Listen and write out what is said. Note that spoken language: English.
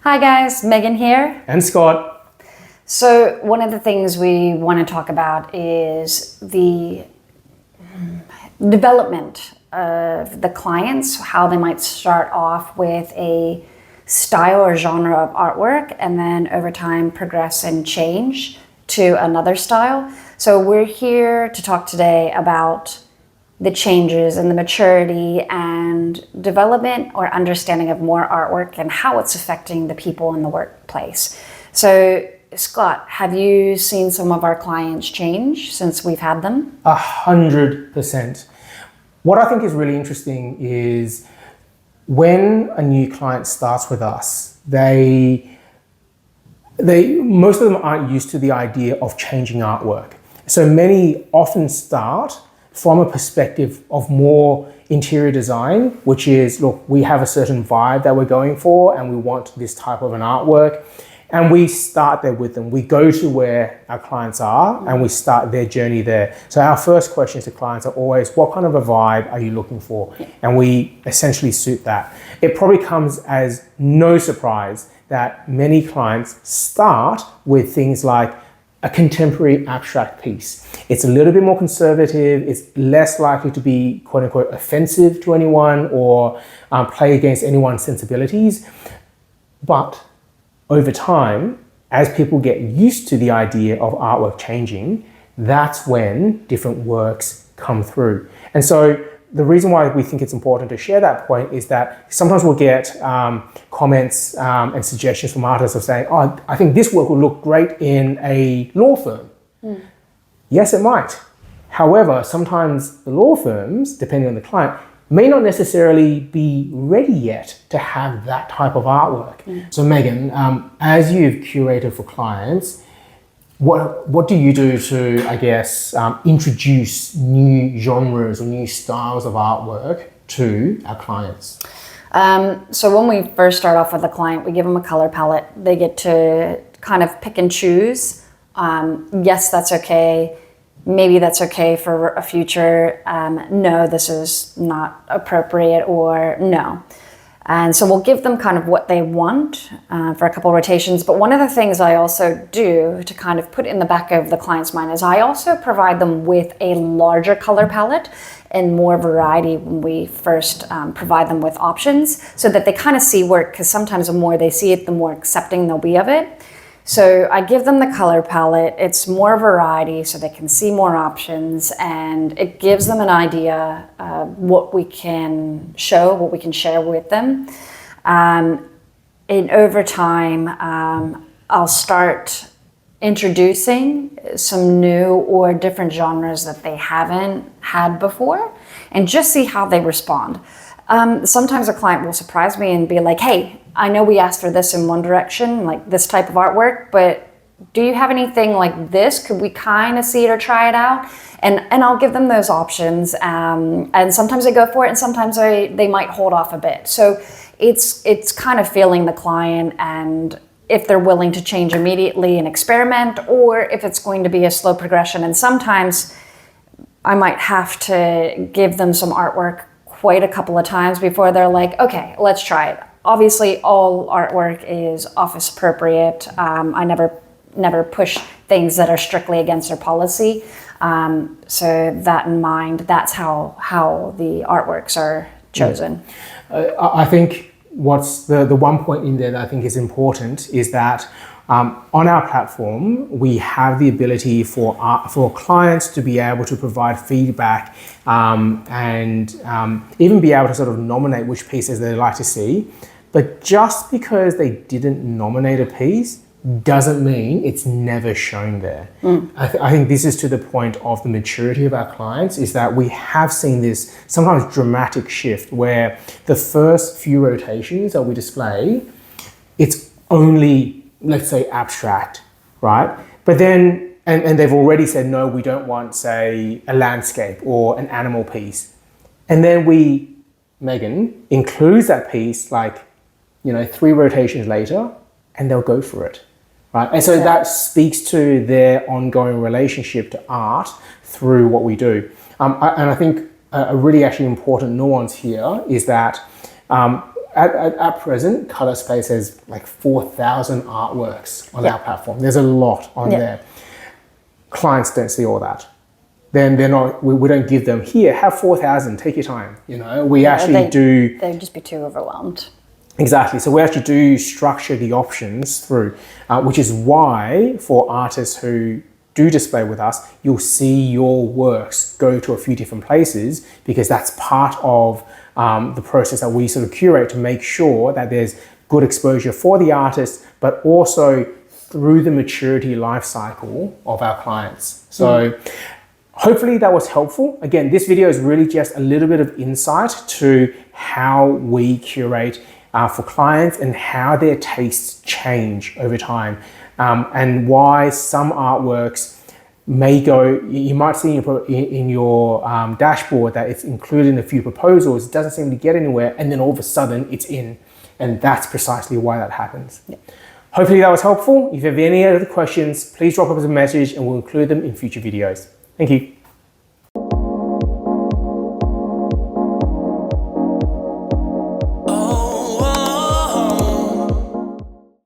Hi guys, Megan here. And Scott. So one of the things we want to talk about is the development of the clients, how they might start off with a style or genre of artwork and then over time progress and change to another style. So we're here to talk today about the changes and the maturity and development or understanding of more artwork and how it's affecting the people in the workplace. So Scott, have you seen some of our clients change since we've had them? 100%. What I think is really interesting is when a new client starts with us, most of them aren't used to the idea of changing artwork. So many often start from a perspective of more interior design, which is, look, we have a certain vibe that we're going for and we want this type of an artwork. And we start there with them. We go to where our clients are and we start their journey there. So our first questions to clients are always, what kind of a vibe are you looking for? And we essentially suit that. It probably comes as no surprise that many clients start with things like a contemporary abstract piece. It's a little bit more conservative. It's less likely to be quote unquote offensive to anyone or play against anyone's sensibilities. But over time, as people get used to the idea of artwork changing, that's when different works come through. And so the reason why we think it's important to share that point is that sometimes we'll get comments and suggestions from artists of saying, oh, I think this work will look great in a law firm. Yes, it might. However, sometimes the law firms, depending on the client, may not necessarily be ready yet to have that type of artwork. So Megan, as you've curated for clients, what do you do to, I guess, introduce new genres or new styles of artwork to our clients? So when we first start off with a client, we give them a color palette. They get to kind of pick and choose. Yes, that's okay. Maybe that's okay for a future. No, this is not appropriate, or no. And so we'll give them kind of what they want for a couple of rotations. But one of the things I also do to kind of put in the back of the client's mind is I also provide them with a larger color palette and more variety when we first provide them with options so that they kind of see work, because sometimes the more they see it, the more accepting they'll be of it. So I give them the color palette. It's more variety so they can see more options, and it gives them an idea of what we can show, what we can share with them. And over time, I'll start introducing some new or different genres that they haven't had before and just see how they respond. Sometimes a client will surprise me and be like, hey, I know we asked for this in one direction, like this type of artwork, but do you have anything like this? Could we kind of see it or try it out? And I'll give them those options. And sometimes they go for it and sometimes they might hold off a bit. So it's kind of feeling the client and if they're willing to change immediately and experiment, or if it's going to be a slow progression. And sometimes I might have to give them some artwork quite a couple of times before they're like, okay, let's try it. Obviously, all artwork is office appropriate. I never push things that are strictly against our policy. So that in mind, that's how the artworks are chosen. I think what's the one point in there that I think is important is that on our platform, we have the ability for clients to be able to provide feedback and even be able to sort of nominate which pieces they'd like to see. But just because they didn't nominate a piece doesn't mean it's never shown there. I think this is to the point of the maturity of our clients, is that we have seen this sometimes dramatic shift where the first few rotations that we display, it's only, let's say, abstract, right? But then, and they've already said, no, we don't want, say, a landscape or an animal piece. And then Meghan includes that piece like, 3 rotations later, and they'll go for it, right? And so that speaks to their ongoing relationship to art through what we do. And I think a really actually important nuance here is that at present, ColourSpace has like 4,000 artworks on our platform. There's a lot on there. Clients don't see all that. Then they're not. We don't give them here. Have 4,000. Take your time. You know, we actually do. They'd just be too overwhelmed. Exactly. So we actually do structure the options through, which is why for artists who do display with us, you'll see your works go to a few different places, because that's part of the process that we sort of curate to make sure that there's good exposure for the artist, but also through the maturity life cycle of our clients. So hopefully that was helpful. Again, this video is really just a little bit of insight to how we curate for clients and how their tastes change over time, and why some artworks may go, you might see in your dashboard that it's included in a few proposals, it doesn't seem to get anywhere, and then all of a sudden it's in, and that's precisely why that happens. Hopefully that was helpful. If you have any other questions, please drop us a message and we'll include them in future videos. Thank you.